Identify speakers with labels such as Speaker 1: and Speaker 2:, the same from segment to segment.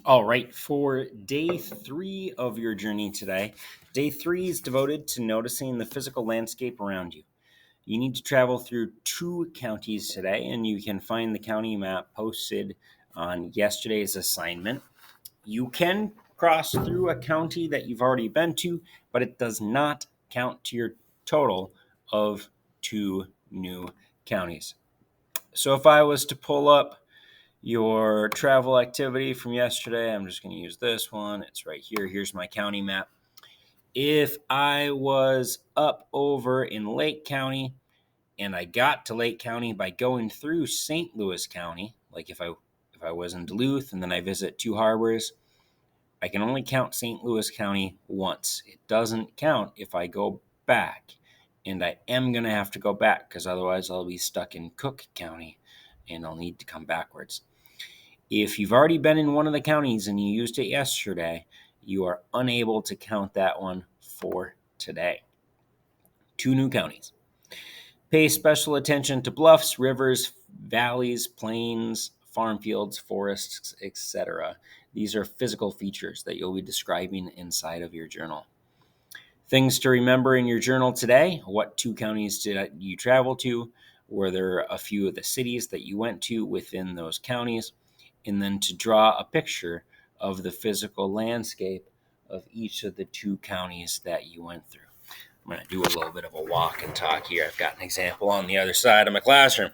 Speaker 1: All right, for day 3 of your journey today, day 3 is devoted to noticing the physical landscape around you. You need to travel through 2 counties today, and you can find the county map posted on yesterday's assignment. You can cross through a county that you've already been to, but it does not count to your total of 2 new counties. So if I was to pull up your travel activity from yesterday, I'm just going to use this one. It's right here. Here's my county map. If I was up over in Lake County and I got to Lake County by going through St. Louis County, like if I was in Duluth and then I visit Two Harbors, I can only count St. Louis County once. It doesn't count if I go back. And I am going to have to go back because otherwise I'll be stuck in Cook County and I'll need to come backwards. If you've already been in one of the counties and you used it yesterday, you are unable to count that one for today. 2 new counties. Pay special attention to bluffs, rivers, valleys, plains, farm fields, forests, etc. These are physical features that you'll be describing inside of your journal. Things to remember in your journal today: what 2 counties did you travel to? Were there a few of the cities that you went to within those counties? And then to draw a picture of the physical landscape of each of the 2 counties that you went through. I'm going to do a little bit of a walk and talk here. I've got an example on the other side of my classroom.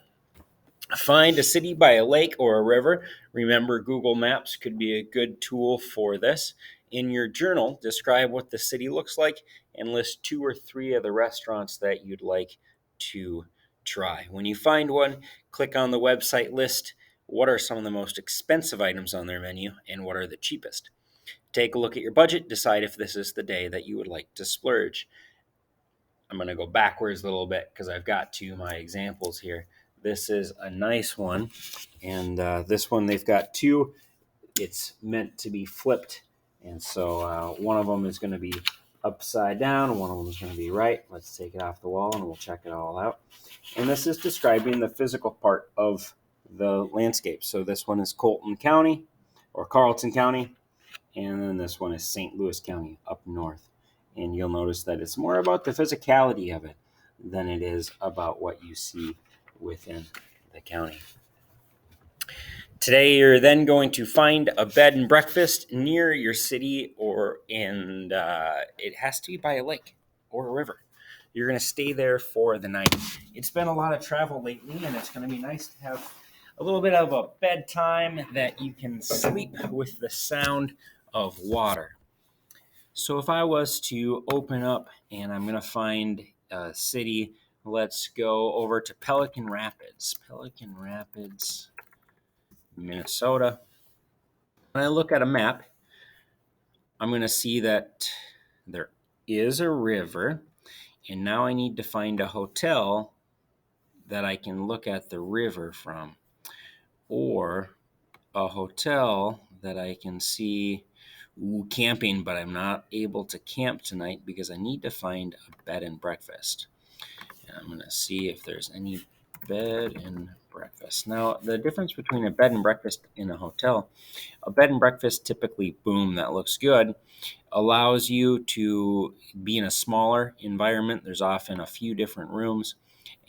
Speaker 1: Find a city by a lake or a river. Remember, Google Maps could be a good tool for this. In your journal, describe what the city looks like and list 2 or 3 of the restaurants that you'd like to try. When you find one, click on the website list. What are some of the most expensive items on their menu and what are the cheapest? Take a look at your budget. Decide if this is the day that you would like to splurge. I'm going to go backwards a little bit because I've got 2 of my examples here. This is a nice one, and this one they've got 2. It's meant to be flipped, and so one of them is going to be upside down, one of them is going to be right. Let's take it off the wall and we'll check it all out. And this is describing the physical part of the landscape. So this one is Colton County or Carlton County, and then this one is St. Louis County up north. And you'll notice that it's more about the physicality of it than it is about what you see within the county. Today, you're then going to find a bed and breakfast near your city, and it has to be by a lake or a river. You're going to stay there for the night. It's been a lot of travel lately, and it's going to be nice to have a little bit of a bedtime that you can sleep with the sound of water. So if I was to open up and I'm going to find a city, let's go over to Pelican Rapids. Pelican Rapids, Minnesota. When I look at a map, I'm going to see that there is a river, and now I need to find a hotel that I can look at the river from, or a hotel that I can see camping, but I'm not able to camp tonight because I need to find a bed and breakfast. And I'm going to see if there's any bed and breakfast. Now, the difference between a bed and breakfast and a hotel: a bed and breakfast, typically, boom, that looks good, allows you to be in a smaller environment. There's often a few different rooms.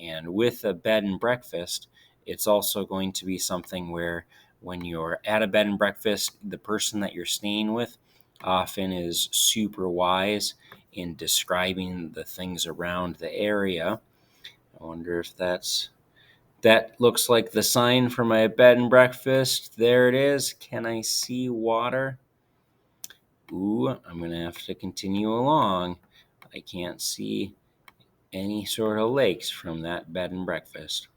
Speaker 1: And with a bed and breakfast, it's also going to be something where when you're at a bed and breakfast, the person that you're staying with often is super wise in describing the things around the area. I wonder if that looks like the sign for my bed and breakfast. There it is. Can I see water? Ooh, I'm going to have to continue along. I can't see any sort of lakes from that bed and breakfast.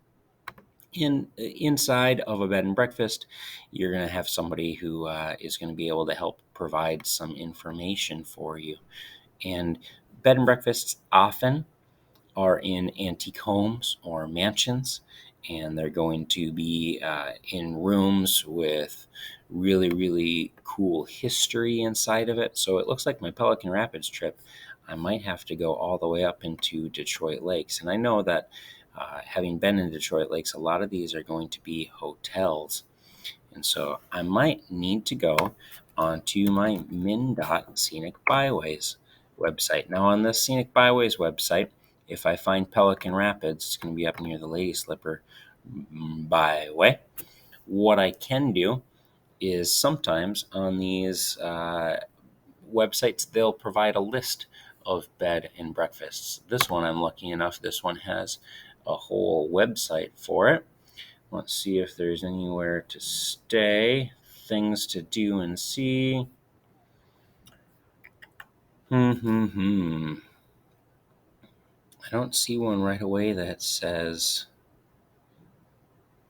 Speaker 1: Inside of a bed and breakfast, you're going to have somebody who is going to be able to help provide some information for you. And bed and breakfasts often are in antique homes or mansions, and they're going to be in rooms with really, really cool history inside of it. So it looks like my Pelican Rapids trip, I might have to go all the way up into Detroit Lakes. And I know that having been in Detroit Lakes, a lot of these are going to be hotels. And so I might need to go onto my MnDOT Scenic Byways website. Now on the Scenic Byways website, if I find Pelican Rapids, it's going to be up near the Lady Slipper Byway. What I can do is sometimes on these websites, they'll provide a list of bed and breakfasts. This one, I'm lucky enough, this one has a whole website for it. Let's see if there's anywhere to stay, things to do and see. I don't see one right away that says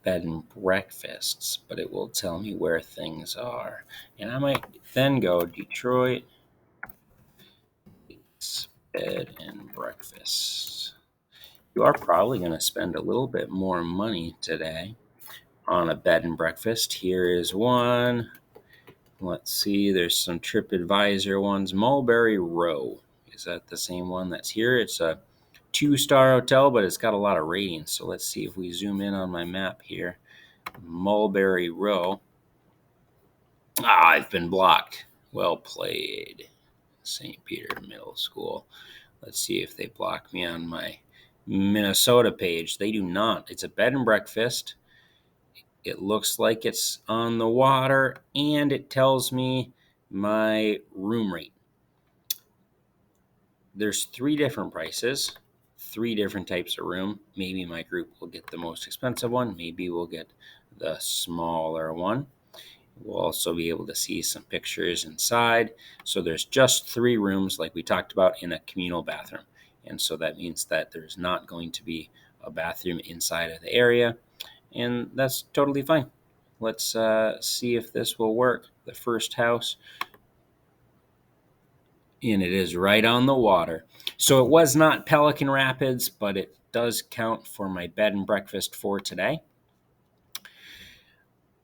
Speaker 1: bed and breakfasts, but it will tell me where things are. And I might then go Detroit bed and breakfast. You are probably going to spend a little bit more money today on a bed and breakfast. Here is one. Let's see, there's some TripAdvisor ones. Mulberry Row. Is that the same one that's here? It's a 2-star hotel, but it's got a lot of ratings. So let's see if we zoom in on my map here. Mulberry Row. I've been blocked. Well played. St. Peter Middle School. Let's see if they block me on my Minnesota page. They do not. It's a bed and breakfast. It looks like it's on the water, and it tells me my room rate. There's 3 different prices, 3 different types of room. Maybe my group will get the most expensive one. Maybe we'll get the smaller one. We'll also be able to see some pictures inside. So there's just 3 rooms, like we talked about, in a communal bathroom. And so that means that there's not going to be a bathroom inside of the area. And that's totally fine. Let's see if this will work. The first house, and it is right on the water. So it was not Pelican Rapids, but it does count for my bed and breakfast for today.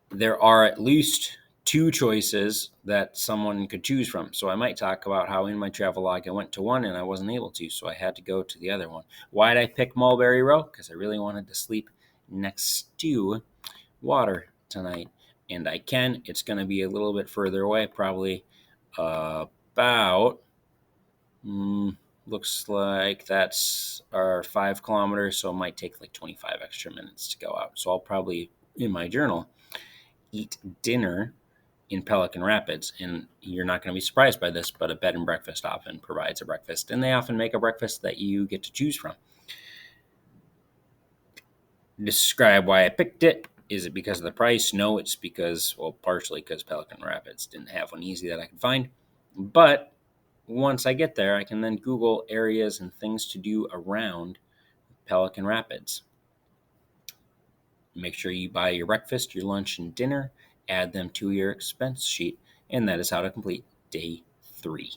Speaker 1: There are at least 2 choices that someone could choose from. So I might talk about how in my travel log I went to one and I wasn't able to, so I had to go to the other one. Why did I pick Mulberry Row? Because I really wanted to sleep next to water tonight. And I can. It's going to be a little bit further away, probably about, looks like that's our 5 kilometers, so it might take like 25 extra minutes to go out. So I'll probably, in my journal, eat dinner in Pelican Rapids. And you're not going to be surprised by this, but a bed and breakfast often provides a breakfast, and they often make a breakfast that you get to choose from. Describe why I picked it. Is it because of the price? No, it's because, well, partially because Pelican Rapids didn't have one easy that I could find. But once I get there, I can then Google areas and things to do around Pelican Rapids. Make sure you buy your breakfast, your lunch, and dinner, add them to your expense sheet, and that is how to complete day 3.